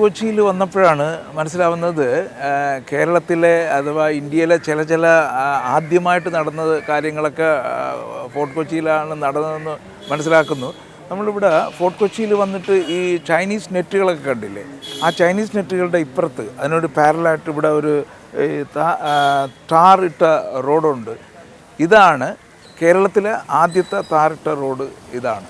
കൊച്ചിയിൽ വന്നപ്പോഴാണ് മനസ്സിലാവുന്നത് കേരളത്തിലെ അഥവാ ഇന്ത്യയിലെ ചില ആദ്യമായിട്ട് നടന്ന കാര്യങ്ങളൊക്കെ ഫോർട്ട് കൊച്ചിയിലാണ് നടന്നതെന്ന് മനസ്സിലാക്കുന്നു. നമ്മളിവിടെ ഫോർട്ട് കൊച്ചിയിൽ വന്നിട്ട് ഈ ചൈനീസ് നെറ്റുകളൊക്കെ കണ്ടില്ലേ, ആ ചൈനീസ് നെറ്റുകളുടെ ഇപ്പുറത്ത് അതിനോട് പാരലായിട്ട് ഇവിടെ ഒരു ടാർ ഇട്ട റോഡുണ്ട്. ഇതാണ് കേരളത്തിലെ ആദ്യത്തെ ടാറിട്ട റോഡ്. ഇതാണ്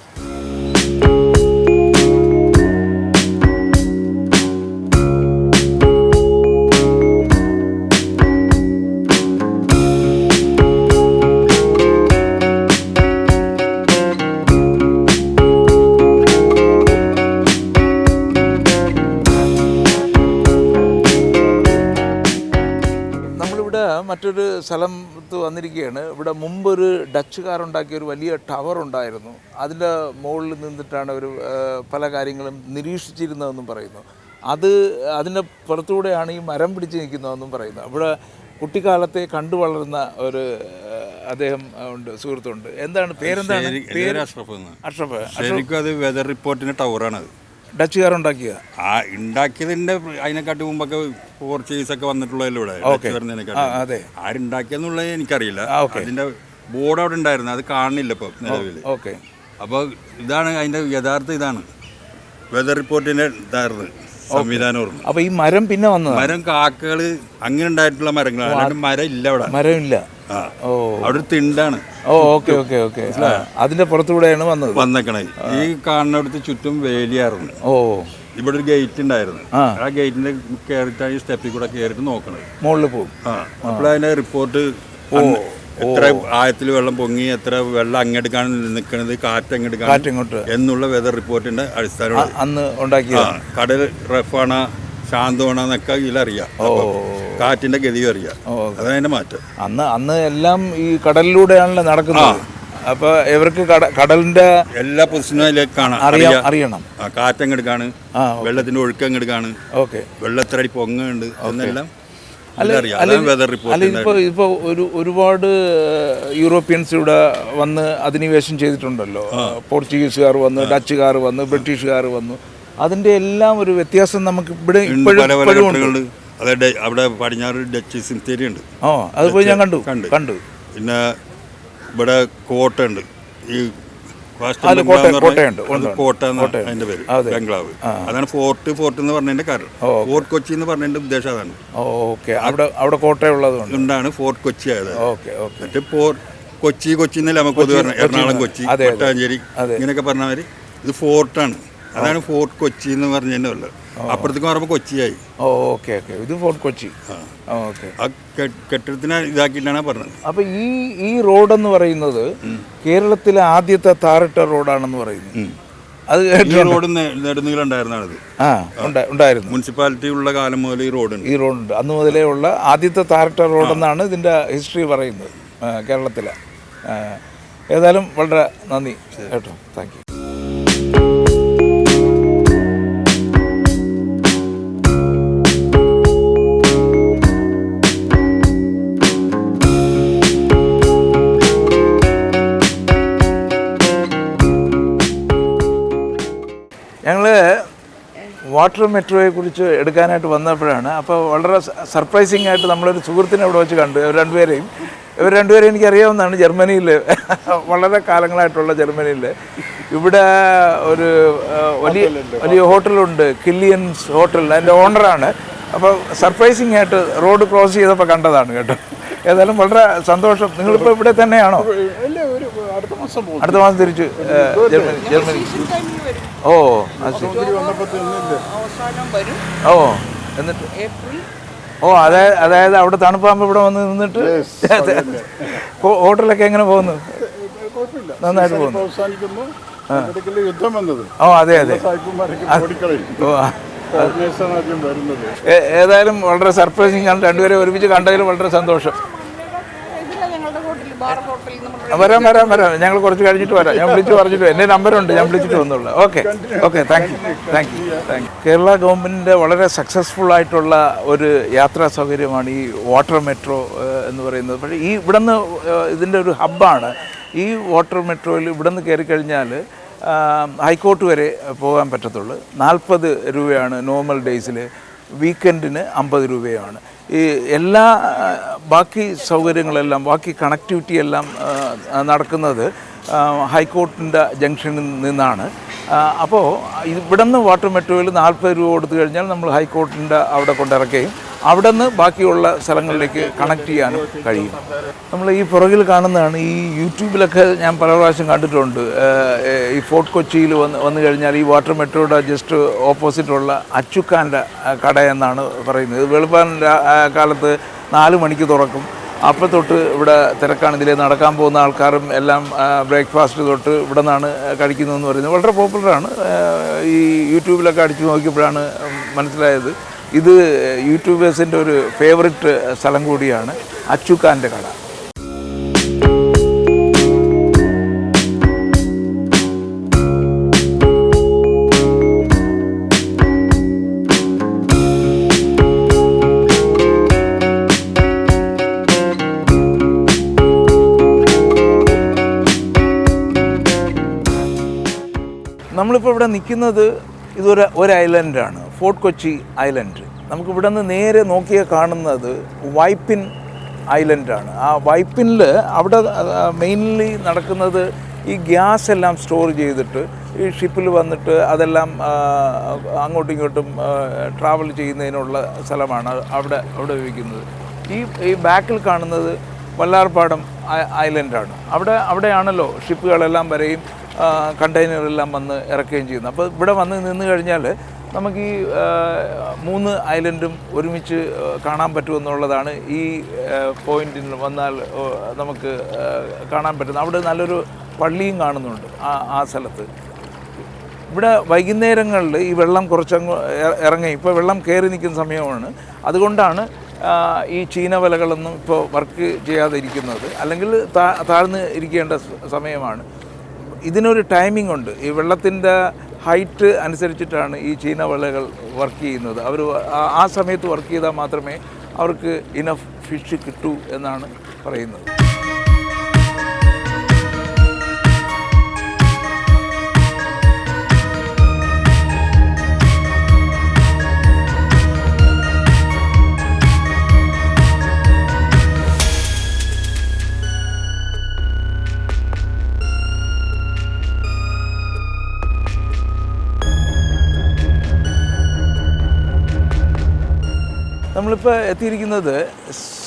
മറ്റൊരു സ്ഥലത്ത് വന്നിരിക്കുകയാണ്. ഇവിടെ മുമ്പൊരു ഡച്ചുകാരുണ്ടാക്കിയ ഒരു വലിയ ടവർ ഉണ്ടായിരുന്നു. അതിൻ്റെ മുകളിൽ നിന്നിട്ടാണ് അവർ പല കാര്യങ്ങളും നിരീക്ഷിച്ചിരുന്നതെന്നും പറയുന്നു. അതിൻ്റെ പുറത്തുകൂടെയാണ് ഈ മരം പിടിച്ച് നിൽക്കുന്നതെന്നും പറയുന്നു. ഇവിടെ കുട്ടിക്കാലത്തെ കണ്ടു വളർന്ന ഒരു അദ്ദേഹം ഉണ്ട്, സുഹൃത്തുണ്ട്. എന്താണ് പേരെന്താണ്? അഷ്റഫ്. ശരിക്കും അത് വെതർ റിപ്പോർട്ടിൻ്റെ ടവറാണത്. ഡച്ചുകാരുണ്ടാക്കിയ ഉണ്ടാക്കിയതിന്റെ അതിനെക്കാട്ടി മുമ്പൊക്കെ പോർച്ചുഗീസൊക്കെ വന്നിട്ടുള്ളതിലൂടെ അതെ, ആരുണ്ടാക്കിയെന്നുള്ളത് എനിക്കറിയില്ല. അതിന്റെ ബോർഡ് അവിടെ ഉണ്ടായിരുന്നു, അത് കാണുന്നില്ല ഇപ്പൊ നിലവിൽ. അപ്പോൾ ഇതാണ് അതിന്റെ യഥാർത്ഥ ഇതാണ് വെതർ റിപ്പോർട്ടിന്റെ ഇതായിരുന്നു സംവിധാനം. അപ്പൊ ഈ മരം പിന്നെ വന്നത് മരം കാക്കകള് അങ്ങനെ ഉണ്ടായിട്ടുള്ള മരങ്ങളാണ്, അല്ലാണ്ട് മരം ഇല്ല അവിടെ. മരമില്ല, അവിടെ തിണ്ടാണ്. അതിന്റെ പുറത്തുകൂടെയാണ് വന്നേക്കണേ. ഈ കാണുന്നിടത്ത് ചുറ്റും വേലിയായിരുന്നു. ഇവിടെ ഒരു ഗേറ്റ് ഉണ്ടായിരുന്നു. ആ ഗേറ്റിന്റെ കയറിയിട്ടാണ് ഈ സ്റ്റെപ്പിൽ കൂടെ കയറിയിട്ട് നോക്കണത്. മുകളിൽ പോകും. അപ്പോൾ അതിന്റെ റിപ്പോർട്ട് എത്ര ആഴത്തിൽ വെള്ളം പൊങ്ങി, എത്ര വെള്ളം അങ്ങെടുക്കാണ് നിൽക്കുന്നത്, കാറ്റ് അങ്ങെടുക്കാണ് എന്നുള്ള വെതർ റിപ്പോർട്ടിന്റെ അടിസ്ഥാനം അന്ന് ഉണ്ടാക്കിയ. കടൽ റഫാണ് ശാന്തമാണെന്നൊക്കെ ഇതിലറിയാം, കാറ്റിന്റെ ഗതിയും അറിയാം. അതതിന്റെ മാറ്റം. അന്ന് എല്ലാം ഈ കടലിലൂടെയാണല്ലോ നടക്കുന്നത്. അപ്പൊ ഇവർക്ക് കടലിന്റെ എല്ലാ പൊസിഷനും അറിയണം. കാറ്റങ്ങെടുക്കാണ്, വെള്ളത്തിന്റെ ഒഴുക്കങ്ങെടുക്കാണ്, വെള്ളത്തിരടി പൊങ്ങുണ്ട് എന്നെല്ലാം. ഇപ്പൊ ഒരുപാട് യൂറോപ്യൻസ് ഇവിടെ വന്ന് അധിനിവേശം ചെയ്തിട്ടുണ്ടല്ലോ. പോർച്ചുഗീസുകാർ വന്നു, ഡച്ചുകാർ വന്നു, ബ്രിട്ടീഷുകാർ വന്നു. അതിന്റെ എല്ലാം ഒരു വ്യത്യാസം നമുക്ക് ഇവിടെ അതെ. അവിടെ പടിഞ്ഞാറ് ഡച്ച് സിംതേരി ഉണ്ട്. അത് പോയി ഞാൻ കണ്ടു. പിന്നെ ഇവിടെ കോട്ട ഉണ്ട്. ഈ കോട്ട അതിന്റെ പേര് ബംഗ്ലാവ്. അതാണ് ഫോർട്ട് എന്ന് പറഞ്ഞതിന്റെ കാരണം. ഫോർട്ട് കൊച്ചി എന്ന് പറഞ്ഞതിന്റെ ഉദ്ദേശം അതാണ്. അവിടെ കോട്ടയുള്ളതുകൊണ്ടാണ് ഫോർട്ട് കൊച്ചി ആയത്. മറ്റേ കൊച്ചി എന്നല്ല നമുക്ക് പൊതുവെ എറണാകുളം, കൊച്ചി, മട്ടാഞ്ചേരി ഇങ്ങനെയൊക്കെ പറഞ്ഞവര് ഇത് ഫോർട്ടാണ്. അതാണ് ഫോർട്ട് കൊച്ചി എന്ന് പറഞ്ഞതിന്റെ വല്ല. അപ്പുറത്തേക്ക് പറയുമ്പോൾ കൊച്ചിയായി. ഇത് ഫോർട്ട് കൊച്ചി. ആ കെട്ടിടത്തിനെ ഇതാക്കിയിട്ടാണ് പറഞ്ഞത്. അപ്പൊ ഈ റോഡെന്ന് പറയുന്നത് കേരളത്തിലെ ആദ്യത്തെ ടാറിട്ട റോഡാണെന്ന് പറയുന്നു. അത് റോഡ് നെടുനീളം ഉണ്ടായിരുന്നത്. ഉണ്ടായിരുന്നു. മുനിസിപ്പാലിറ്റി ഉള്ള കാലം മുതൽ ഈ റോഡുണ്ട്. അന്ന് മുതലേ ഉള്ള ആദ്യത്തെ ടാറിട്ട റോഡെന്നാണ് ഇതിന്റെ ഹിസ്റ്ററി പറയുന്നത് കേരളത്തിലെ. ഏതായാലും വളരെ നന്ദി കേട്ടോ. Thank you. ഞങ്ങൾ വാട്ടർ മെട്രോയെ കുറിച്ച് എടുക്കാനായിട്ട് വന്നപ്പോഴാണ്. അപ്പോൾ വളരെ സർപ്രൈസിങ് ആയിട്ട് നമ്മളൊരു സുഹൃത്തിനെ ഇവിടെ വെച്ച് കണ്ടു. ഇവർ രണ്ടുപേരെയും എനിക്കറിയാവുന്നതാണ്. ജർമ്മനിയിൽ വളരെ കാലങ്ങളായിട്ടുള്ള ജർമ്മനിയിൽ ഇവിടെ ഒരു വലിയ ഹോട്ടലുണ്ട്, കില്ലിയൻസ് ഹോട്ടൽ. അതിൻ്റെ ഓണറാണ്. അപ്പോൾ സർപ്രൈസിങ് ആയിട്ട് റോഡ് ക്രോസ് ചെയ്തപ്പോൾ കണ്ടതാണ് കേട്ടോ. ഏതായാലും വളരെ സന്തോഷം. നിങ്ങളിപ്പോൾ ഇവിടെ തന്നെയാണോ? അടുത്ത മാസം തിരിച്ച് ജർമ്മനി. എന്നിട്ട് അതായത് അവിടെ തണുപ്പാകുമ്പോൾ ഇവിടെ വന്ന് നിന്നിട്ട് ഹോട്ടലൊക്കെ എങ്ങനെ പോകുന്നു? നന്നായിട്ട് പോകുന്നു. അതെ. ഏതായാലും വളരെ സർപ്രൈസിങ് ആണ്. രണ്ടുപേരെ ഒരുമിച്ച് കണ്ടതിൽ വളരെ സന്തോഷം. വരാം. ഞങ്ങൾ കുറച്ച് കഴിഞ്ഞിട്ട് വരാം. ഞാൻ വിളിച്ച് പറഞ്ഞിട്ട് എൻ്റെ നമ്പറുണ്ട്, ഞാൻ വിളിച്ചിട്ട് വന്നോളൂ. Okay thank you. കേരള ഗവൺമെൻറ്റിൻ്റെ വളരെ സക്സസ്ഫുൾ ആയിട്ടുള്ള ഒരു യാത്രാ സൗകര്യമാണ് ഈ വാട്ടർ മെട്രോ എന്ന് പറയുന്നത്. പക്ഷേ ഇതിൻ്റെ ഒരു ഹബ്ബാണ് ഈ വാട്ടർ മെട്രോയിൽ. ഇവിടെ നിന്ന് കയറി കഴിഞ്ഞാൽ ഹൈക്കോർട്ട് വരെ പോകാൻ പറ്റത്തുള്ളൂ. 40 രൂപയാണ് നോർമൽ ഡേയ്സിൽ, വീക്കെൻഡിന് 50 രൂപയാണ്. ഈ എല്ലാ ബാക്കി സൗകര്യങ്ങളെല്ലാം, ബാക്കി കണക്ടിവിറ്റി എല്ലാം നടക്കുന്നത് ഹൈക്കോർട്ടിൻ്റെ ജംഗ്ഷനിൽ നിന്നാണ്. അപ്പോൾ ഇവിടെ നിന്ന് വാട്ടർ മെട്രോയിൽ 40 രൂപ കൊടുത്തു കഴിഞ്ഞാൽ നമ്മൾ ഹൈക്കോർട്ടിൻ്റെ അവിടെ കൊണ്ടിറക്കുകയും അവിടെ നിന്ന് ബാക്കിയുള്ള സ്ഥലങ്ങളിലേക്ക് കണക്ട് ചെയ്യാനും കഴിയും. നമ്മൾ ഈ പുറകിൽ കാണുന്നതാണ്, ഈ യൂട്യൂബിലൊക്കെ ഞാൻ പല പ്രാവശ്യം കണ്ടിട്ടുണ്ട്. ഈ ഫോർട്ട് കൊച്ചിയിൽ വന്നു കഴിഞ്ഞാൽ ഈ വാട്ടർ മെട്രോയുടെ ജസ്റ്റ് ഓപ്പോസിറ്റുള്ള അച്ചുക്കാൻ്റെ കട എന്നാണ് പറയുന്നത്. വെളുപ്പാൻ കാലത്ത് 4 മണിക്ക് തുറക്കും. അപ്പോൾ തൊട്ട് ഇവിടെ തിരക്കാണ്. ഇതിലെ നടക്കാൻ പോകുന്ന ആൾക്കാരും എല്ലാം ബ്രേക്ക്ഫാസ്റ്റ് തൊട്ട് ഇവിടെ നിന്നാണ് കഴിക്കുന്നതെന്ന് പറയുന്നത്. വളരെ പോപ്പുലറാണ്. ഈ യൂട്യൂബിലൊക്കെ അടിച്ചു നോക്കിയപ്പോഴാണ് മനസ്സിലായത് ഇത് യൂട്യൂബേഴ്സിൻ്റെ ഒരു ഫേവറിറ്റ് സ്ഥലം കൂടിയാണ് അച്ചുക്കാൻ്റെ കട. നമ്മളിപ്പോൾ ഇവിടെ നിൽക്കുന്നത് ഒരു ഐലൻഡാണ്, ഫോർട്ട് കൊച്ചി ഐലൻഡ്. നമുക്കിവിടെ നിന്ന് നേരെ നോക്കിയാൽ കാണുന്നത് വൈപ്പിൻ ഐലൻഡാണ്. ആ വൈപ്പിനിൽ അവിടെ മെയിൻലി നടക്കുന്നത് ഈ ഗ്യാസ് എല്ലാം സ്റ്റോർ ചെയ്തിട്ട് ഈ ഷിപ്പിൽ വന്നിട്ട് അതെല്ലാം അങ്ങോട്ടും ഇങ്ങോട്ടും ട്രാവൽ ചെയ്യുന്നതിനുള്ള സ്ഥലമാണ് അവിടെ ഉപയോഗിക്കുന്നത്. ഈ ബാക്കിൽ കാണുന്നത് വല്ലാർപാടം ഐലൻഡാണ്. അവിടെയാണല്ലോ ഷിപ്പുകളെല്ലാം വരെയും കണ്ടെയ്നറെല്ലാം വന്ന് ഇറക്കുകയും ചെയ്യുന്നത്. അപ്പോൾ ഇവിടെ വന്ന് നിന്ന് കഴിഞ്ഞാൽ നമുക്ക് ഈ 3 ഐലൻഡും ഒരുമിച്ച് കാണാൻ പറ്റുമെന്നുള്ളതാണ് ഈ പോയിന്റിൽ വന്നാൽ നമുക്ക് കാണാൻ പറ്റുന്നത്. അവിടെ നല്ലൊരു പള്ളിയും കാണുന്നുണ്ട് ആ സ്ഥലത്ത്. ഇവിടെ വൈകുന്നേരങ്ങളിൽ ഈ വെള്ളം കുറച്ചങ്ങ് ഇറങ്ങി, ഇപ്പോൾ വെള്ളം കയറി നിൽക്കുന്ന സമയമാണ്. അതുകൊണ്ടാണ് ഈ ചീനവലകളൊന്നും ഇപ്പോൾ വർക്ക് ചെയ്യാതെ ഇരിക്കുന്നത്. അല്ലെങ്കിൽ താഴ്ന്ന് ഇരിക്കേണ്ട സമയമാണ്. ഇതിനൊരു ടൈമിംഗ് ഉണ്ട്. ഈ വെള്ളത്തിൻ്റെ ഹൈറ്റ് അനുസരിച്ചിട്ടാണ് ഈ ചീനവലകൾ വർക്ക് ചെയ്യുന്നത്. അവർ ആ സമയത്ത് വർക്ക് ചെയ്താൽ മാത്രമേ അവർക്ക് ഇനഫ് ഫിഷ് കിട്ടൂ എന്നാണ് പറയുന്നത്. നമ്മളിപ്പോൾ എത്തിയിരിക്കുന്നത്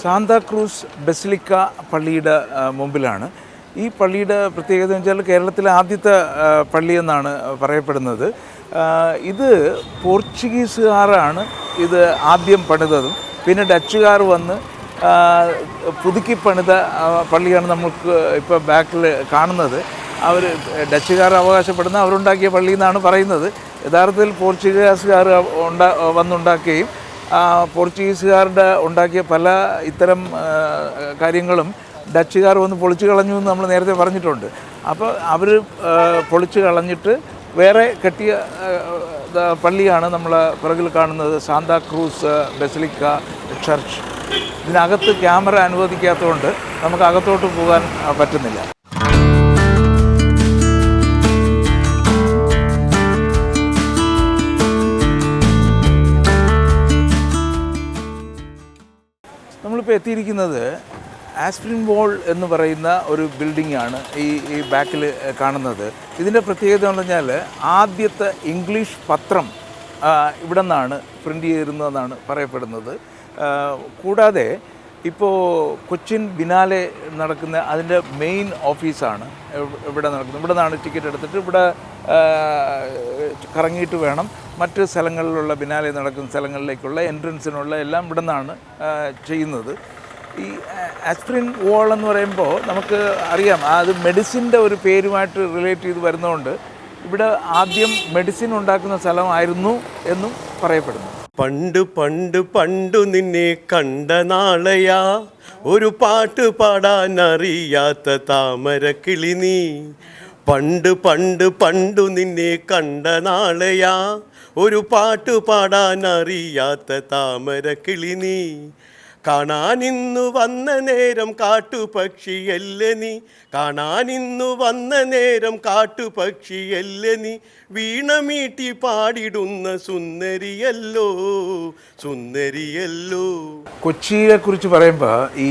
സാന്താക്രൂസ് ബസിലിക്ക പള്ളിയുടെ മുമ്പിലാണ്. ഈ പള്ളിയുടെ പ്രത്യേകത എന്ന് വെച്ചാൽ കേരളത്തിലെ ആദ്യത്തെ പള്ളി എന്നാണ് പറയപ്പെടുന്നത്. ഇത് പോർച്ചുഗീസുകാരാണ് ഇത് ആദ്യം പണിതതും, പിന്നെ ഡച്ചുകാർ വന്ന് പുതുക്കി പണിത പള്ളിയാണ് നമുക്ക് ഇപ്പോൾ ബാക്കിൽ കാണുന്നത്. അവർ ഡച്ചുകാർ അവകാശപ്പെടുന്ന അവരുണ്ടാക്കിയ പള്ളി എന്നാണ് പറയുന്നത്. യഥാർത്ഥത്തിൽ പോർച്ചുഗീസുകാർ വന്നുണ്ടാക്കുകയും പോർച്ചുഗീസുകാരുടെ ഉണ്ടാക്കിയ പല ഇത്തരം കാര്യങ്ങളും ഡച്ചുകാർ വന്ന് പൊളിച്ചു കളഞ്ഞു എന്ന് നമ്മൾ നേരത്തെ പറഞ്ഞിട്ടുണ്ട്. അപ്പോൾ അവർ പൊളിച്ചു കളഞ്ഞിട്ട് വേറെ കെട്ടിയ പള്ളിയാണ് നമ്മൾ പിറകിൽ കാണുന്നത്, സാന്താക്രൂസ് ബസിലിക്ക ചർച്ച്. ഇതിനകത്ത് ക്യാമറ അനുവദിക്കാത്തതുകൊണ്ട് നമുക്ക് അകത്തോട്ട് പോകാൻ പറ്റുന്നില്ല. നമ്മളിപ്പോൾ എത്തിയിരിക്കുന്നത് ആസ്പ്രിൻ വാൾ എന്ന് പറയുന്ന ഒരു ബിൽഡിങ്ങാണ് ഈ ബാക്കിൽ കാണുന്നത്. ഇതിൻ്റെ പ്രത്യേകത എന്ന് പറഞ്ഞാൽ ആദ്യത്തെ ഇംഗ്ലീഷ് പത്രം ഇവിടെ നിന്നാണ് പ്രിൻ്റ് ചെയ്തിരുന്നതെന്നാണ് പറയപ്പെടുന്നത്. കൂടാതെ ഇപ്പോൾ കൊച്ചിൻ ബിനാലെ നടക്കുന്ന അതിൻ്റെ മെയിൻ ഓഫീസാണ് ഇവിടെ നടക്കുന്നത്. ഇവിടെ നിന്നാണ് ടിക്കറ്റ് എടുത്തിട്ട് ഇവിടെ കറങ്ങിയിട്ട് വേണം മറ്റ് സ്ഥലങ്ങളിലുള്ള ബിനാലെ നടക്കുന്ന സ്ഥലങ്ങളിലേക്കുള്ള എൻട്രൻസിനുള്ള എല്ലാം ഇവിടെ നിന്നാണ് ചെയ്യുന്നത്. ഈ ആസ്പ്രിൻ വാൾ എന്ന് പറയുമ്പോൾ നമുക്ക് അറിയാം അത് മെഡിസിൻ്റെ ഒരു പേരുമായിട്ട് റിലേറ്റ് ചെയ്ത് വരുന്നതുകൊണ്ട് ഇവിടെ ആദ്യം മെഡിസിൻ ഉണ്ടാക്കുന്ന സ്ഥലമായിരുന്നു എന്നും പറയപ്പെടുന്നു. പണ്ട് പണ്ട് പണ്ടു നിന്നെ കണ്ട നാളെയാ, ഒരു പാട്ട് പാടാൻ അറിയാത്ത താമരക്കിളി നീ. പണ്ട് പണ്ട് പണ്ടു നിന്നെ കണ്ട നാളെയാ, ഒരു പാട്ട് പാടാൻ അറിയാത്ത താമരക്കിളി നീ. കാണാനിന്നു വന്ന നേരം കാട്ടുപക്ഷിയല്ല നീ, കാണാനിന്നു വന്ന നേരം കാട്ടുപക്ഷിയല്ല നീ, വീണമീട്ടി പാടിടുന്ന സുന്ദരിയല്ലോ സുന്ദരിയല്ലോ. കൊച്ചിയെക്കുറിച്ച് പറയുമ്പോൾ ഈ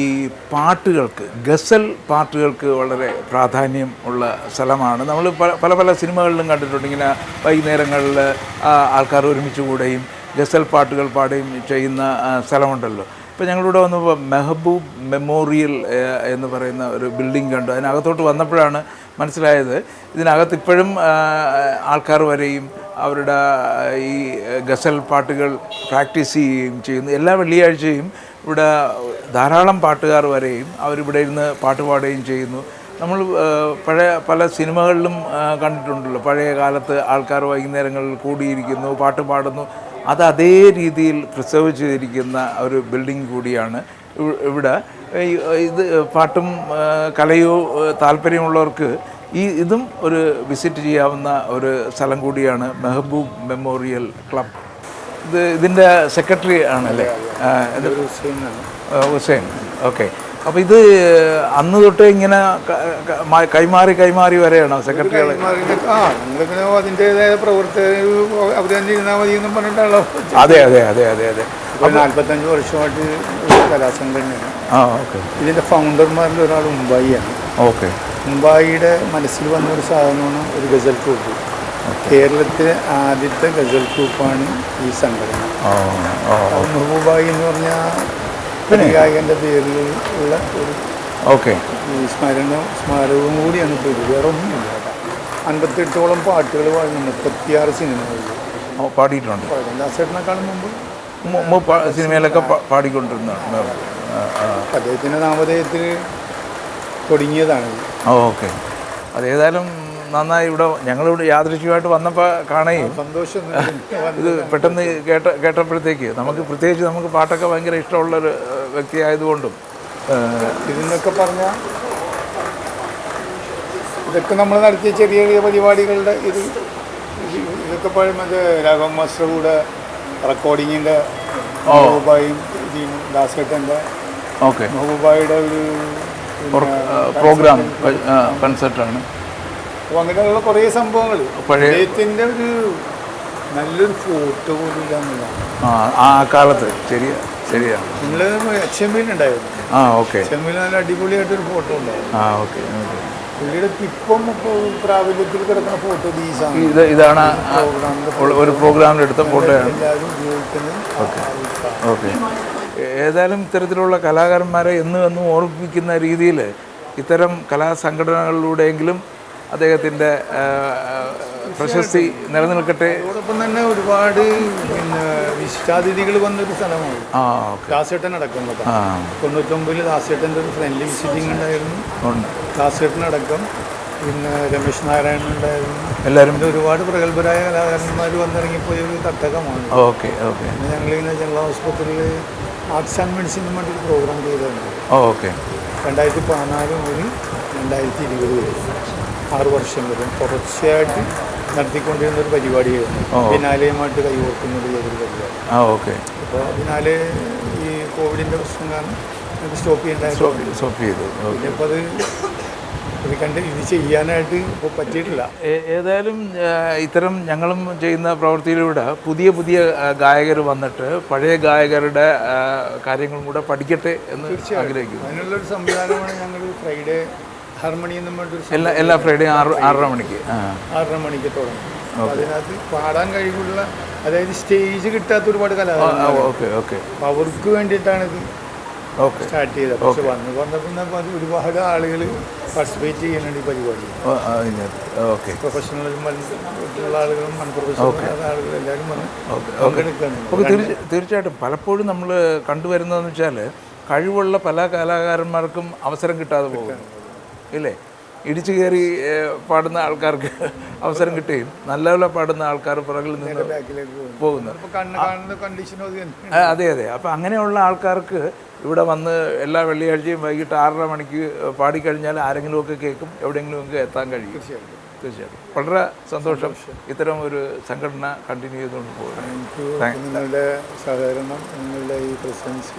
പാട്ടുകൾക്ക്, ഗസൽ പാട്ടുകൾക്ക് വളരെ പ്രാധാന്യം ഉള്ള സ്ഥലമാണ്. നമ്മൾ പല പല സിനിമകളിലും കണ്ടിട്ടുണ്ട്. ഇങ്ങനെ വൈകുന്നേരങ്ങളിൽ ആൾക്കാർ ഒരുമിച്ച് കൂടുകയും ഗസൽ പാട്ടുകൾ പാടുകയും ചെയ്യുന്ന സ്ഥലമുണ്ടല്ലോ. ഇപ്പോൾ ഞങ്ങളിവിടെ വന്നപ്പോൾ മെഹബൂബ് മെമ്മോറിയൽ എന്ന് പറയുന്ന ഒരു ബിൽഡിംഗ് കണ്ടു. അതിനകത്തോട്ട് വന്നപ്പോഴാണ് മനസ്സിലായത് ഇതിനകത്ത് ഇപ്പോഴും ആൾക്കാർ വരെയും അവരുടെ ഈ ഗസൽ പാട്ടുകൾ പ്രാക്ടീസ് ചെയ്യുകയും ചെയ്യുന്നു. എല്ലാ വെള്ളിയാഴ്ചയും ഇവിടെ ധാരാളം പാട്ടുകാർ വരെയും അവരിവിടെ ഇരുന്ന് പാട്ട് പാടുകയും ചെയ്യുന്നു. നമ്മൾ പഴയ പല സിനിമകളിലും കണ്ടിട്ടുണ്ടല്ലോ, പഴയ കാലത്ത് ആൾക്കാർ വൈകുന്നേരങ്ങളിൽ കൂടിയിരിക്കുന്നു, പാട്ട് പാടുന്നു. അത് അതേ രീതിയിൽ പ്രിസർവ് ചെയ്തിരിക്കുന്ന ഒരു ബിൽഡിംഗ് കൂടിയാണ് ഇവിടെ. ഇത് പാട്ടും കലയോ താല്പര്യമുള്ളവർക്ക് ഇതും ഒരു വിസിറ്റ് ചെയ്യാവുന്ന ഒരു സ്ഥലം കൂടിയാണ് മെഹബൂബ് മെമ്മോറിയൽ ക്ലബ്. ഇതിൻ്റെ സെക്രട്ടറി ആണല്ലേ ഹുസൈൻ? ഓക്കെ. അപ്പോൾ ഇത് അന്ന് തൊട്ട് ഇങ്ങനെ കൈമാറി വരെയാണോ സെക്രട്ടറികൾ? അതിൻ്റെതായ പ്രവർത്തകർ അവർ തന്നെ ഇരുന്നാൽ മതി എന്നും പറഞ്ഞിട്ടാണല്ലോ. അതെ അതെ അതെ അതെ അതെ 45 വർഷമായിട്ട് കലാസംഘടനയാണ്. ഓക്കെ. ഇതിൻ്റെ ഫൗണ്ടർമാരിൽ ഒരാൾ മുംബൈയാണ്. ഓക്കെ. മുംബൈയുടെ മനസ്സിൽ വന്നൊരു സാധനമാണ് ഒരു ഗസൽ ട്രൂപ്പ്. കേരളത്തിലെ ആദ്യത്തെ ഗസൽ ട്രൂപ്പാണ് ഈ സംഘടന. മുഹബൂബായി എന്ന് പറഞ്ഞാൽ ഗായകൻ്റെ പേരിൽ ഉള്ള ഒരു സ്മാരകവും കൂടിയാണ് ഇപ്പോൾ ഇത്. വേറെ ഒന്നുമില്ല. 58ഓളം പാട്ടുകൾ പാടുന്നു, 36 സിനിമകളിൽ പാടിയിട്ടുണ്ട്. ദാസേട്ടനേക്കാളും മുമ്പ് സിനിമയിലൊക്കെ പാടിക്കൊണ്ടിരുന്നതാണ്. അദ്ദേഹത്തിൻ്റെ നാമധേയത്തിൽ തുടങ്ങിയതാണ്. ഓക്കെ. അതേതായാലും നന്നായി. ഇവിടെ ഞങ്ങളിവിടെ യാദൃശ്ചികമായിട്ട് വന്നപ്പോൾ കാണുകയും സന്തോഷം. ഇത് പെട്ടെന്ന് കേട്ടപ്പോഴത്തേക്ക് നമുക്ക് പാട്ടൊക്കെ ഭയങ്കര ഇഷ്ടമുള്ളൊരു വ്യക്തി ആയതുകൊണ്ടും ഇതെന്നൊക്കെ പറഞ്ഞാൽ ഇതൊക്കെ നമ്മൾ നടത്തിയ ചെറിയ ചെറിയ പരിപാടികളുടെ ഇതൊക്കെ മറ്റേ രാഘവ മാസ്റ്റർ കൂടെ റെക്കോർഡിങ്ങിൻ്റെ മെഹബൂബായും ദാസേട്ടൻ്റെ മെഹബൂബായുടെ ഒരു പ്രോഗ്രാം കൺസെർട്ടാണ്. അപ്പോൾ അങ്ങനെയുള്ള കുറേ സംഭവങ്ങൾ. അദ്ദേഹത്തിൻ്റെ ഒരു നല്ലൊരു ഫോട്ടോ പോലും ഇല്ല എന്നുള്ളതാണ് ആ കാലത്ത്. ശരിയാണ്. നിങ്ങൾ ചെമ്മീനുണ്ടായിരുന്നു. ഓക്കെ. ചെമ്മീൻ നല്ല അടിപൊളിയായിട്ടൊരു ഫോട്ടോ ഉണ്ടായിരുന്നു. ഓക്കെ. പുള്ളിയുടെ ഇപ്പം പ്രാബല്യത്തിൽ കിടക്കുന്ന ഫോട്ടോ ഇതാണ് ഒരു പ്രോഗ്രാമിലെടുത്ത ഫോട്ടോയാണ് എല്ലാവരും ഉപയോഗിക്കുന്നത്. ഓക്കെ. ഏതായാലും ഇത്തരത്തിലുള്ള കലാകാരന്മാരെ എന്നും ഓർമ്മിപ്പിക്കുന്ന രീതിയിൽ ഇത്തരം കലാസംഘടനകളിലൂടെയെങ്കിലും അദ്ദേഹത്തിൻ്റെ പ്രശസ്തി നിലനിൽക്കട്ടെ. അതോടൊപ്പം തന്നെ ഒരുപാട് വിശിഷ്ടാതിഥികൾ വന്നൊരു സ്ഥലമാണ് ദാസേട്ടൻ അടക്കം. 99 ദാസേട്ടൻ്റെ ഒരു ഫ്രണ്ട്ലി വിസിറ്റിംഗ് ഉണ്ടായിരുന്നു. ദാസേട്ടനടക്കം പിന്നെ രമേശ് നാരായണൻ ഉണ്ടായിരുന്നു. എല്ലാവരും ഒരുപാട് പ്രഗത്ഭരായ കലാകാരന്മാർ വന്നിറങ്ങിപ്പോയ ഒരു തട്ടകമാണ്. പിന്നെ ഞങ്ങളിങ്ങനെ ജനറൽ ആശുപത്രിയിൽ ആർട്സ് ആൻഡ് മെഡിസിൻ വേണ്ടിയൊരു പ്രോഗ്രാം ചെയ്തിട്ടുണ്ട്. 2014 മുതൽ 2020 വരെ 6 വർഷം വരെ തുടർച്ചയായിട്ട് നടത്തിക്കൊണ്ടിരുന്ന ഒരു പരിപാടിയായിരുന്നു. ബിനാലയുമായിട്ട് കൈകോർക്കുന്നത് ഒരു പരിപാടി. അപ്പോൾ ബിനാലെ ഈ കോവിഡിൻ്റെ പ്രശ്നം കാരണം സ്റ്റോപ്പ് ചെയ്തു. അപ്പോൾ അത് കണ്ട് ഇത് ചെയ്യാനായിട്ട് ഇപ്പോൾ പറ്റിയിട്ടില്ല. ഏതായാലും ഇത്തരം ഞങ്ങളും ചെയ്യുന്ന പ്രവൃത്തിയിലൂടെ പുതിയ ഗായകർ വന്നിട്ട് പഴയ ഗായകരുടെ കാര്യങ്ങളും കൂടെ പഠിക്കട്ടെ എന്ന് ആഗ്രഹിക്കുന്നു. അതിനുള്ളൊരു സംവിധാനമാണ് ഞങ്ങൾ ഫ്രൈഡേ ഹാർമണി എന്നും പറഞ്ഞിട്ട് എല്ലാ ഫ്രൈഡേയും 6:30 മണിക്ക് 6:30 മണിക്ക് തുടങ്ങും. അതിനകത്ത് പാടാൻ കഴിവുള്ള, അതായത് സ്റ്റേജ് കിട്ടാത്ത ഒരുപാട് കലാകാരന്മാർ അവർക്ക് വേണ്ടിയിട്ടാണ് ഇത് സ്റ്റാർട്ട് ചെയ്തത്. പക്ഷെ വന്നപ്പോൾ ഒരുപാട് ആളുകൾ പാർട്ടിസിപ്പേറ്റ് ചെയ്യുന്നുണ്ട് ഈ പരിപാടി. പ്രൊഫഷണലും മറ്റുള്ള ആളുകളും അൺപ്രൊഫഷണൽ ആളുകളും എല്ലാവരും പങ്കെടുക്കുന്നുണ്ട്. തീർച്ചയായിട്ടും പലപ്പോഴും നമ്മൾ കണ്ടുവരുന്നതെന്ന് വെച്ചാൽ കഴിവുള്ള പല കലാകാരന്മാർക്കും അവസരം കിട്ടാതെ പോകുന്നു ഇല്ലേ? ഇടിച്ചു കയറി പാടുന്ന ആൾക്കാർക്ക് അവസരം കിട്ടുകയും നല്ല പാടുന്ന ആൾക്കാർ പുറകിൽ നിന്ന് പോകുന്നു. അതെ. അപ്പോൾ അങ്ങനെയുള്ള ആൾക്കാർക്ക് ഇവിടെ വന്ന് എല്ലാ വെള്ളിയാഴ്ചയും വൈകിട്ട് 6:30 മണിക്ക് പാടിക്കഴിഞ്ഞാൽ ആരെങ്കിലുമൊക്കെ കേൾക്കും, എവിടെയെങ്കിലുമൊക്കെ എത്താൻ കഴിയും. തീർച്ചയായിട്ടും വളരെ സന്തോഷം ഇത്തരം ഒരു സംഘടന കണ്ടിന്യൂ ചെയ്തുകൊണ്ട് പോകുന്നത്. നിങ്ങളുടെ സഹകരണം, നിങ്ങളുടെ ഈ പ്രസൻസ്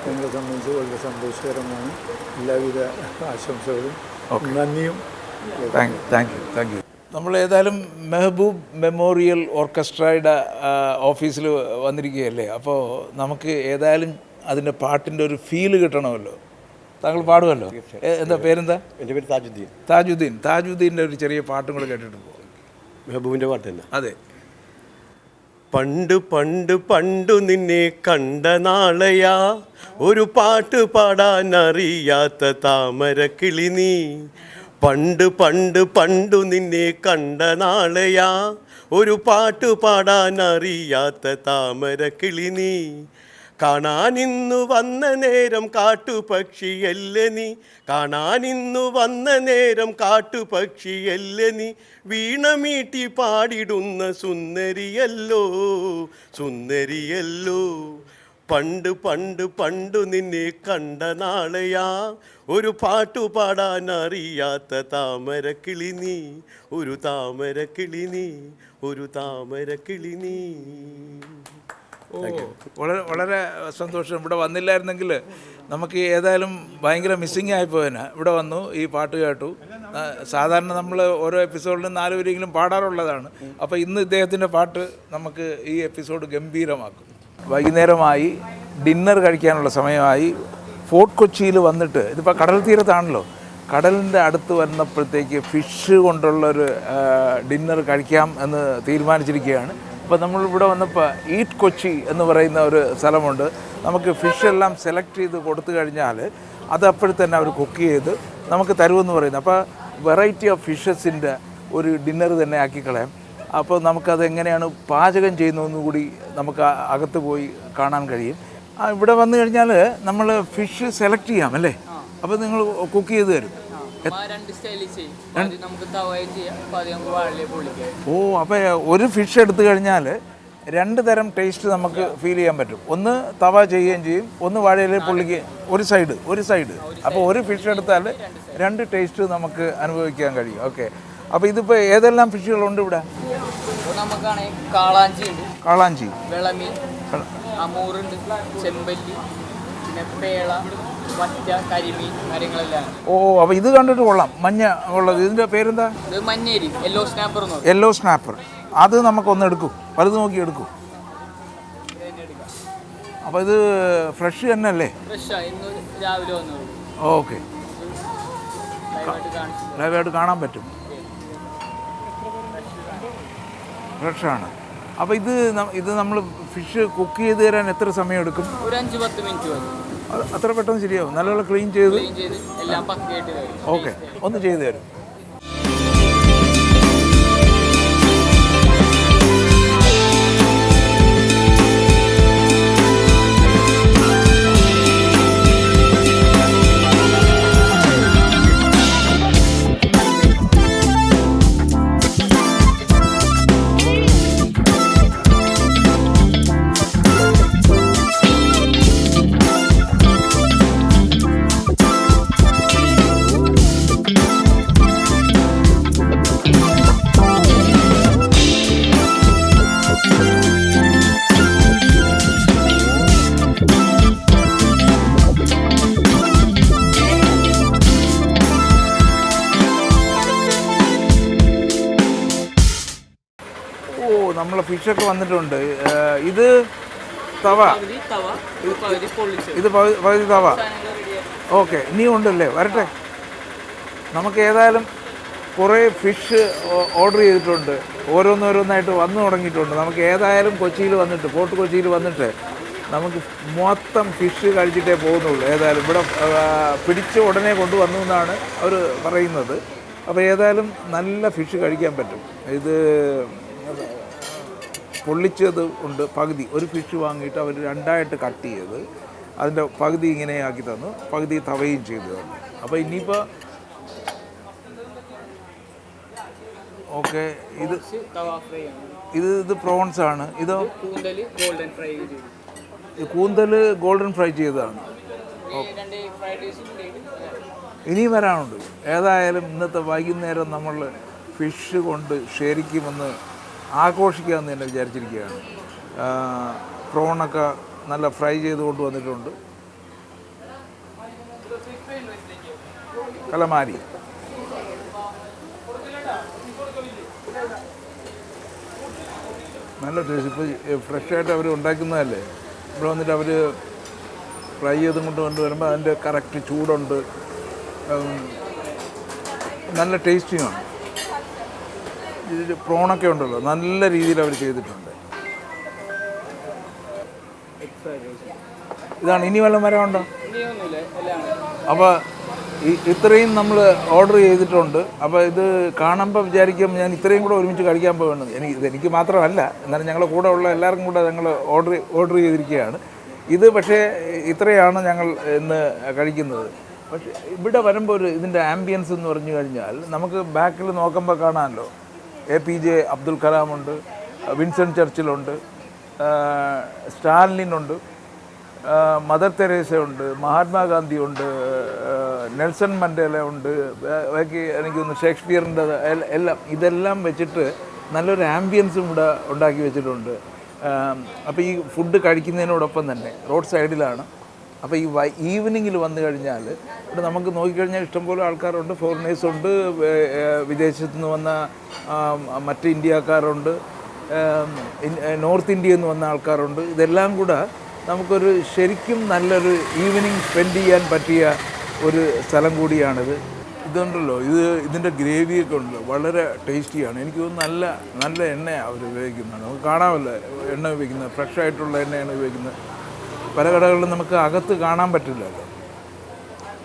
ഞങ്ങളെ സംബന്ധിച്ച് വളരെ സന്തോഷകരമാണ്. എല്ലാവിധ ആശംസകളും നന്ദിയും. Thank you. നമ്മൾ ഏതായാലും മെഹബൂബ് മെമ്മോറിയൽ ഓർക്കസ്ട്രയുടെ ഓഫീസിൽ വന്നിരിക്കുകയല്ലേ. അപ്പോൾ നമുക്ക് ഏതായാലും അതിൻ്റെ പാട്ടിൻ്റെ ഒരു ഫീല് കിട്ടണമല്ലോ. താങ്കൾ പാടുമല്ലോ. എന്താ പേരെന്താ? എൻ്റെ പേര് താജുദ്ദീൻ്റെ ഒരു ചെറിയ പാട്ടും കൂടെ കേട്ടിട്ട് പോകും. മെഹബൂബിൻ്റെ പാട്ട് തന്നെ. അതെ. പണ്ട് പണ്ട് പണ്ടു നിന്നെ കണ്ട നാളെയാ, ഒരു പാട്ട് പാടാൻ അറിയാത്ത താമരക്കിളി നീ. പണ്ട് പണ്ട് പണ്ടു നിന്നെ കണ്ട നാളെയാ, ഒരു പാട്ട് പാടാൻ അറിയാത്ത താമരക്കിളി നീ. കാണാനിന്നു വന്ന നേരം കാട്ടുപക്ഷിയല്ല നീ, കാണാനിന്നു വന്ന നേരം കാട്ടുപക്ഷിയല്ല നീ. വീണമീട്ടി പാടിടുന്ന സുന്ദരിയല്ലോ, സുന്ദരിയല്ലോ. പണ്ട് പണ്ട് പണ്ടു നിന്നെ കണ്ട നാളെയാ, ഒരു പാട്ടു പാടാൻ അറിയാത്ത താമരക്കിളി നീ, ഒരു താമരക്കിളി നീ, ഒരു താമരക്കിളി നീ. വളരെ വളരെ സന്തോഷം. ഇവിടെ വന്നില്ലായിരുന്നെങ്കിൽ നമുക്ക് ഏതായാലും ഭയങ്കര മിസ്സിങ് ആയിപ്പോയതിന്. ഇവിടെ വന്നു, ഈ പാട്ട് കേട്ടു. സാധാരണ നമ്മൾ ഓരോ എപ്പിസോഡിലും 4 പേരെങ്കിലും പാടാറുള്ളതാണ്. അപ്പോൾ ഇന്ന് ഇദ്ദേഹത്തിൻ്റെ പാട്ട് നമുക്ക് ഈ എപ്പിസോഡ് ഗംഭീരമാക്കും. വൈകുന്നേരമായി, ഡിന്നർ കഴിക്കാനുള്ള സമയമായി. ഫോർട്ട് കൊച്ചിയിൽ വന്നിട്ട്, ഇതിപ്പോൾ കടൽ തീരത്താണല്ലോ, കടലിൻ്റെ അടുത്ത് വന്നപ്പോഴത്തേക്ക് ഫിഷ് കൊണ്ടുള്ളൊരു ഡിന്നർ കഴിക്കാം എന്ന് തീരുമാനിച്ചിരിക്കുകയാണ്. അപ്പോൾ നമ്മളിവിടെ വന്നപ്പോൾ ഈറ്റ് കൊച്ചി എന്ന് പറയുന്ന ഒരു സ്ഥലമുണ്ട്. നമുക്ക് ഫിഷെല്ലാം സെലക്ട് ചെയ്ത് കൊടുത്തു കഴിഞ്ഞാൽ അത് അപ്പോഴത്തന്നെ അവർ കുക്ക് ചെയ്ത് നമുക്ക് തരുമെന്ന് പറയുന്നത്. അപ്പോൾ വെറൈറ്റി ഓഫ് ഫിഷസിൻ്റെ ഒരു ഡിന്നർ തന്നെ ആക്കിക്കളയാം. അപ്പോൾ നമുക്കത് എങ്ങനെയാണ് പാചകം ചെയ്യുന്നതെന്ന് കൂടി നമുക്ക് അകത്ത് പോയി കാണാൻ കഴിയും. ഇവിടെ വന്നു കഴിഞ്ഞാൽ നമ്മൾ ഫിഷ് സെലക്ട് ചെയ്യാം അല്ലേ? അപ്പോൾ നിങ്ങൾ കുക്ക് ചെയ്ത് തരും. ഓ, അപ്പോൾ ഒരു ഫിഷ് എടുത്തു കഴിഞ്ഞാൽ 2 തരം ടേസ്റ്റ് നമുക്ക് ഫീൽ ചെയ്യാൻ പറ്റും. ഒന്ന് തവ ചെയ്യുകയും ചെയ്യും, ഒന്ന് വാഴയില പൊള്ളിക്കുകയും. ഒരു സൈഡ്. അപ്പോൾ ഒരു ഫിഷ് എടുത്താൽ 2 ടേസ്റ്റ് നമുക്ക് അനുഭവിക്കാൻ കഴിയും. ഓക്കെ. അപ്പോൾ ഇതിപ്പോൾ ഏതെല്ലാം ഫിഷുകളുണ്ട് ഇവിടെ? കാളാഞ്ചി, വിളമീൻ, അമൂറുണ്ട്, ചെമ്പല്ലി, പിന്നെ പേള, വറ്റ, കരിമീൻ, കാര്യങ്ങളെല്ലാം. ഓ, അപ്പോൾ ഇത് കണ്ടിട്ട് കൊള്ളാം. മഞ്ഞ ഉള്ളത്, ഇതിൻ്റെ പേരെന്താ? ഇത് Manjeri, yellow snapper. Yellow snapper. അത് നമുക്കൊന്ന് എടുക്കും, വലുത് നോക്കി എടുക്കും. അപ്പോൾ ഇത് ഫ്രഷ് തന്നെ അല്ലേ? ഫ്രഷാ, ഇന്ന് രാവിലെ വന്നത്. ഓക്കെ, ലൈവായിട്ട് കാണാൻ പറ്റും. ഫ്രഷാണ്. അപ്പോൾ ഇത് നമ്മൾ ഫിഷ് കുക്ക് ചെയ്ത് തരാൻ എത്ര സമയം എടുക്കും? ഒരു 5-10 മിനിറ്റ് മതി. അത്ര പെട്ടെന്ന് ശരിയാവും? നല്ലപോലെ ക്ലീൻ ചെയ്ത് എല്ലാം പക്കയായിട്ട് തരും. ഓക്കെ, ഒന്ന് ചെയ്തു തരും. നമ്മളെ ഫിഷൊക്കെ വന്നിട്ടുണ്ട്. ഇത് തവ, ഇത് പകുതി തവ. ഓക്കെ, ഇനിയും ഉണ്ടല്ലേ? വരട്ടെ. നമുക്ക് ഏതായാലും കുറേ ഫിഷ് ഓർഡർ ചെയ്തിട്ടുണ്ട്. ഓരോന്നോരോന്നായിട്ട് വന്നു തുടങ്ങിയിട്ടുണ്ട്. നമുക്ക് ഏതായാലും ഫോർട്ട് കൊച്ചിയിൽ വന്നിട്ട് നമുക്ക് മൊത്തം ഫിഷ് കഴിച്ചിട്ടേ പോകുന്നുള്ളൂ. ഏതായാലും ഇവിടെ പിടിച്ച് ഉടനെ കൊണ്ടുവന്നു എന്നാണ് അവർ പറയുന്നത്. അപ്പോൾ ഏതായാലും നല്ല ഫിഷ് കഴിക്കാൻ പറ്റും. ഇത് പൊള്ളിച്ചത് ഉണ്ട് പകുതി. ഒരു ഫിഷ് വാങ്ങിയിട്ട് അവർ 2ആയിട്ട് കട്ട് ചെയ്ത് അതിൻ്റെ പകുതി ഇങ്ങനെ ആക്കി തന്നു, പകുതി തവയും ചെയ്തു തന്നു. അപ്പോൾ ഇനിയിപ്പോൾ ഓക്കെ, ഇത് പ്രോൺസ് ആണ്. ഇതോ കൂന്തൽ ഗോൾഡൻ ഫ്രൈ ചെയ്തതാണ്. ഇനിയും വരാനുണ്ട്. ഏതായാലും ഇന്നത്തെ വൈകുന്നേരം നമ്മൾ ഫിഷ് കൊണ്ട് ശരിക്കുമെന്ന് ആഘോഷിക്കാമെന്ന് തന്നെ വിചാരിച്ചിരിക്കുകയാണ്. പ്രോണൊക്കെ നല്ല ഫ്രൈ ചെയ്ത് കൊണ്ടുവന്നിട്ടുണ്ട്. കലമാരി നല്ല ടേസ്റ്റ്. ഇപ്പോൾ ഫ്രഷായിട്ട് അവർ ഉണ്ടാക്കുന്നതല്ലേ, ഇവിടെ വന്നിട്ട് അവർ ഫ്രൈ ചെയ്തും കൊണ്ടുവരുമ്പോൾ അതിൻ്റെ കറക്റ്റ് ചൂടുണ്ട്, നല്ല ടേസ്റ്റിയാണ്. ഇതിൽ പ്രോണൊക്കെ ഉണ്ടല്ലോ, നല്ല രീതിയിൽ അവർ ചെയ്തിട്ടുണ്ട്. ഇതാണ്. ഇനി വല്ല മരം ഉണ്ടോ? അപ്പോൾ ഇത്രയും നമ്മൾ ഓർഡർ ചെയ്തിട്ടുണ്ട്. അപ്പോൾ ഇത് കാണുമ്പോൾ വിചാരിക്കും ഞാൻ ഇത്രയും കൂടെ ഒരുമിച്ച് കഴിക്കാൻ പോകുന്നത്. എനിക്ക് മാത്രമല്ല, എന്നാലും ഞങ്ങളുടെ കൂടെ ഉള്ള എല്ലാവർക്കും കൂടെ ഞങ്ങൾ ഓർഡർ ചെയ്തിരിക്കുകയാണ് ഇത്. പക്ഷേ ഇത്രയാണ് ഞങ്ങൾ ഇന്ന് കഴിക്കുന്നത്. പക്ഷേ ഇവിടെ വരുമ്പോൾ ഇതിൻ്റെ ആംബിയൻസ് എന്ന് പറഞ്ഞു കഴിഞ്ഞാൽ നമുക്ക് ബാക്കിൽ നോക്കുമ്പോൾ കാണാമല്ലോ, APJ അബ്ദുൽ കലാമുണ്ട്, വിൻസെൻ്റ് ചർച്ചിലുണ്ട്, സ്റ്റാലിനുണ്ട്, മദർ തെരേസ ഉണ്ട്, മഹാത്മാഗാന്ധി ഉണ്ട്, നെൽസൺ മണ്ടേല ഉണ്ട്, ബാക്കി എനിക്ക് തോന്നുന്നു ഷേക്സ്പിയറിൻ്റെ എല്ലാം. ഇതെല്ലാം വെച്ചിട്ട് നല്ലൊരു ആംബിയൻസും ഇവിടെ ഉണ്ടാക്കി വെച്ചിട്ടുണ്ട്. അപ്പോൾ ഈ ഫുഡ് കഴിക്കുന്നതിനോടൊപ്പം തന്നെ റോഡ് സൈഡിലാണ്. അപ്പോൾ ഈ ഈവനിങ്ങിൽ വന്നു കഴിഞ്ഞാൽ ഇവിടെ നമുക്ക് നോക്കിക്കഴിഞ്ഞാൽ ഇഷ്ടംപോലെ ആൾക്കാരുണ്ട്, ഫോറിനേഴ്സുണ്ട്, വിദേശത്തു നിന്ന് വന്ന മറ്റ് ഇന്ത്യക്കാരുണ്ട്, നോർത്ത് ഇന്ത്യയിൽ നിന്ന് വന്ന ആൾക്കാരുണ്ട്. ഇതെല്ലാം കൂടെ നമുക്കൊരു ശരിക്കും നല്ലൊരു ഈവനിങ് സ്പെൻഡ് ചെയ്യാൻ പറ്റിയ ഒരു സ്ഥലം കൂടിയാണിത്. ഇതുണ്ടല്ലോ, ഇതിൻ്റെ ഗ്രേവിയൊക്കെ ഉണ്ടല്ലോ, വളരെ ടേസ്റ്റിയാണ്. എനിക്ക് തോന്നുന്നു നല്ല എണ്ണയാണ് അവർ ഉപയോഗിക്കുന്നത്. നമുക്ക് കാണാമല്ലോ എണ്ണ ഉപയോഗിക്കുന്നത്, ഫ്രഷായിട്ടുള്ള എണ്ണയാണ് ഉപയോഗിക്കുന്നത്. പല കടകളിലും നമുക്ക് അകത്ത് കാണാൻ പറ്റില്ലല്ലോ.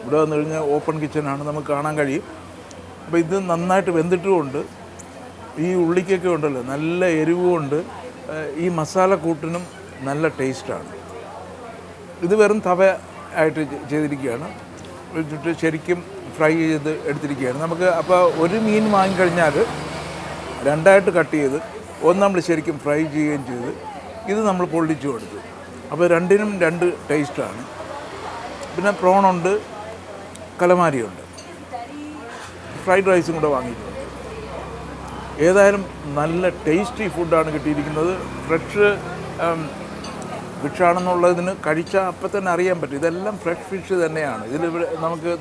ഇവിടെ വന്നു കഴിഞ്ഞാൽ ഓപ്പൺ കിച്ചണാണ്, നമുക്ക് കാണാൻ കഴിയും. അപ്പോൾ ഇത് നന്നായിട്ട് വെന്തിട്ടുമുണ്ട്. ഈ ഉള്ളിക്കൊക്കെ ഉണ്ടല്ലോ നല്ല എരിവുമുണ്ട്. ഈ മസാല കൂട്ടിനും നല്ല ടേസ്റ്റാണ്. ഇത് വെറും തവ ആയിട്ട് ചെയ്തിരിക്കുകയാണ്, വെച്ചിട്ട് ശരിക്കും ഫ്രൈ ചെയ്ത് എടുത്തിരിക്കുകയാണ്. നമുക്ക് അപ്പോൾ ഒരു മീൻ വാങ്ങിക്കഴിഞ്ഞാൽ രണ്ടായിട്ട് കട്ട് ചെയ്ത് ഒന്ന് നമ്മൾ ശരിക്കും ഫ്രൈ ചെയ്യുകയും ചെയ്ത് ഇത് നമ്മൾ പൊള്ളിച്ചു കൊടുത്തു. അപ്പോൾ രണ്ടിനും രണ്ട് ടേസ്റ്റാണ്. പിന്നെ പ്രോണുണ്ട്, കലമാരിയുണ്ട്, ഫ്രൈഡ് റൈസും കൂടെ വാങ്ങിയിട്ടുണ്ട്. ഏതായാലും നല്ല ടേസ്റ്റി ഫുഡാണ് കിട്ടിയിരിക്കുന്നത്. ഫ്രഷ് ഫിഷാണെന്നുള്ളതിന് കഴിച്ചാൽ അപ്പം തന്നെ അറിയാൻ പറ്റും. ഇതെല്ലാം ഫ്രഷ് ഫിഷ് തന്നെയാണ്. ഇതിലിവിടെ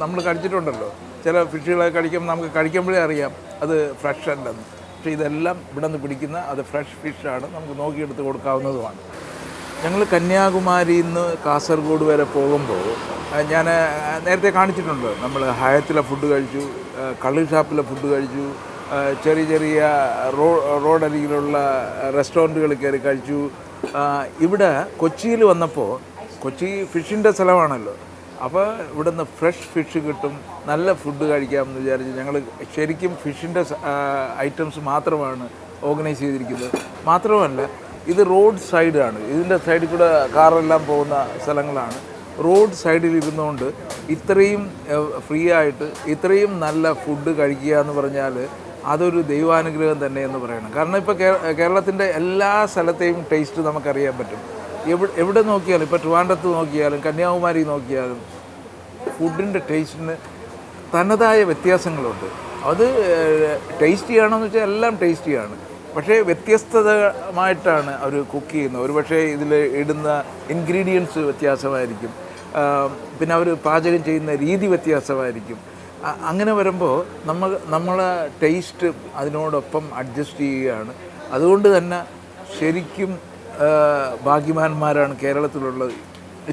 നമ്മൾ കഴിച്ചിട്ടുണ്ടല്ലോ, ചില ഫിഷുകളൊക്കെ കഴിക്കുമ്പോൾ നമുക്ക് കഴിക്കുമ്പോഴേ അറിയാം അത് ഫ്രഷ് അല്ലെന്ന്. പക്ഷേ ഇതെല്ലാം ഇവിടെ നിന്ന് പിടിക്കുന്ന അത് ഫ്രഷ് ഫിഷാണ്, നമുക്ക് നോക്കിയെടുത്ത് കൊടുക്കാവുന്നതുമാണ്. ഞങ്ങൾ കന്യാകുമാരിയിൽ നിന്ന് കാസർഗോഡ് വരെ പോകുമ്പോൾ ഞാൻ നേരത്തെ കാണിച്ചിട്ടുണ്ട്, നമ്മൾ ഹയത്തിലെ ഫുഡ് കഴിച്ചു, കള്ള് ഷാപ്പിലെ ഫുഡ് കഴിച്ചു, ചെറിയ റോഡരികിലുള്ള റെസ്റ്റോറൻറ്റുകളിൽ കയറി കഴിച്ചു. ഇവിടെ കൊച്ചിയിൽ വന്നപ്പോൾ, കൊച്ചി ഫിഷിൻ്റെ സ്ഥലമാണല്ലോ, അപ്പോൾ ഇവിടുന്ന് ഫ്രഷ് ഫിഷ് കിട്ടും, നല്ല ഫുഡ് കഴിക്കാമെന്ന് വിചാരിച്ച് ഞങ്ങൾ ശരിക്കും ഫിഷിൻ്റെ ഐറ്റംസ് മാത്രമാണ് ഓർഗനൈസ് ചെയ്തിരിക്കുന്നത്. മാത്രമല്ല ഇത് റോഡ് സൈഡാണ്, ഇതിൻ്റെ സൈഡിൽ കൂടെ കാറെല്ലാം പോകുന്ന സ്ഥലങ്ങളാണ്. റോഡ് സൈഡിൽ ഇരുന്നുകൊണ്ട് ഇത്രയും ഫ്രീ ആയിട്ട് ഇത്രയും നല്ല ഫുഡ് കഴിക്കുക എന്ന് പറഞ്ഞാൽ അതൊരു ദൈവാനുഗ്രഹം തന്നെ എന്ന് പറയണം. കാരണം ഇപ്പോൾ കേരളത്തിൻ്റെ എല്ലാ സ്ഥലത്തെയും ടേസ്റ്റ് നമുക്കറിയാൻ പറ്റും. എവിടെ നോക്കിയാലും, ഇപ്പോൾ ട്രിവാൻഡ്രത്ത് നോക്കിയാലും കന്യാകുമാരി നോക്കിയാലും ഫുഡിൻ്റെ ടേസ്റ്റിന് തനതായ വ്യത്യാസങ്ങളുണ്ട്. അത് ടേസ്റ്റിയാണെന്ന് വെച്ചാൽ എല്ലാം ടേസ്റ്റിയാണ്, പക്ഷേ വ്യത്യസ്തമായിട്ടാണ് അവർ കുക്ക് ചെയ്യുന്നത്. ഒരു പക്ഷേ ഇതിൽ ഇടുന്ന ഇൻഗ്രീഡിയൻസ് വ്യത്യാസമായിരിക്കും, പിന്നെ അവർ പാചകം ചെയ്യുന്ന രീതി വ്യത്യാസമായിരിക്കും. അങ്ങനെ വരുമ്പോൾ നമ്മളെ ടേസ്റ്റ് അതിനോടൊപ്പം അഡ്ജസ്റ്റ് ചെയ്യുകയാണ്. അതുകൊണ്ട് തന്നെ ശരിക്കും ഭാഗ്യവാന്മാരാണ് കേരളത്തിലുള്ളത്.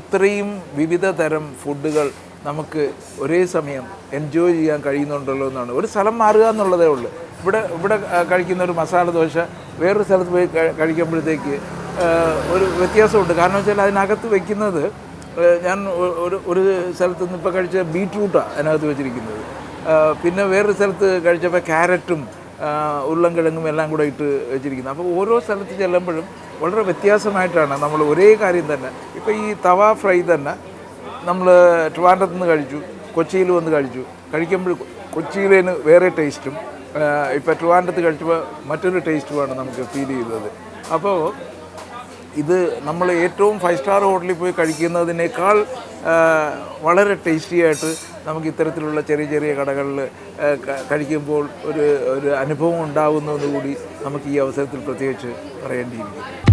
ഇത്രയും വിവിധ തരം ഫുഡുകൾ നമുക്ക് ഒരേ സമയം എൻജോയ് ചെയ്യാൻ കഴിയുന്നുണ്ടല്ലോ എന്നാണ്. ഒരു സ്ഥലം മാറുക എന്നുള്ളതേ ഉള്ളൂ. ഇവിടെ കഴിക്കുന്ന ഒരു മസാല ദോശ വേറൊരു സ്ഥലത്ത് പോയി കഴിക്കുമ്പോഴത്തേക്ക് ഒരു വ്യത്യാസമുണ്ട്. കാരണം വെച്ചാൽ അതിനകത്ത് വയ്ക്കുന്നത്, ഞാൻ ഒരു സ്ഥലത്ത് നിന്ന് ഇപ്പോൾ കഴിച്ച ബീറ്റ്റൂട്ടാണ് അതിനകത്ത് വെച്ചിരിക്കുന്നത്. പിന്നെ വേറൊരു സ്ഥലത്ത് കഴിച്ചപ്പോൾ ക്യാരറ്റും ഉരുളൻകിഴങ്ങും എല്ലാം കൂടെ ഇട്ട് വെച്ചിരിക്കുന്നത്. അപ്പോൾ ഓരോ സ്ഥലത്ത് ചെല്ലുമ്പോഴും വളരെ വ്യത്യാസമായിട്ടാണ് നമ്മൾ ഒരേ കാര്യം തന്നെ. ഇപ്പോൾ ഈ തവ ഫ്രൈ തന്നെ നമ്മൾ ട്രിവാൻഡ്രത്ത് നിന്ന് കഴിച്ചു, കൊച്ചിയിൽ വന്ന് കഴിക്കുമ്പോൾ കൊച്ചിയിലേന് വേറെ ടേസ്റ്റും, ഇപ്പോൾ ട്രിവാൻഡ്രത്ത് കഴിച്ചപ്പോൾ മറ്റൊരു ടേസ്റ്റുമാണ് നമുക്ക് ഫീൽ ചെയ്തത്. അപ്പോൾ ഇത് നമ്മൾ ഏറ്റവും 5 സ്റ്റാർ ഹോട്ടലിൽ പോയി കഴിക്കുന്നതിനേക്കാൾ വളരെ ടേസ്റ്റി ആയിട്ട് നമുക്ക് ഇത്തരത്തിലുള്ള ചെറിയ ചെറിയ കടകളിൽ കഴിക്കുമ്പോൾ ഒരു അനുഭവം ഉണ്ടാകുന്നതെന്ന് കൂടി നമുക്ക് ഈ അവസരത്തിൽ പ്രത്യേകിച്ച് പറയേണ്ടിയിരിക്കുന്നു.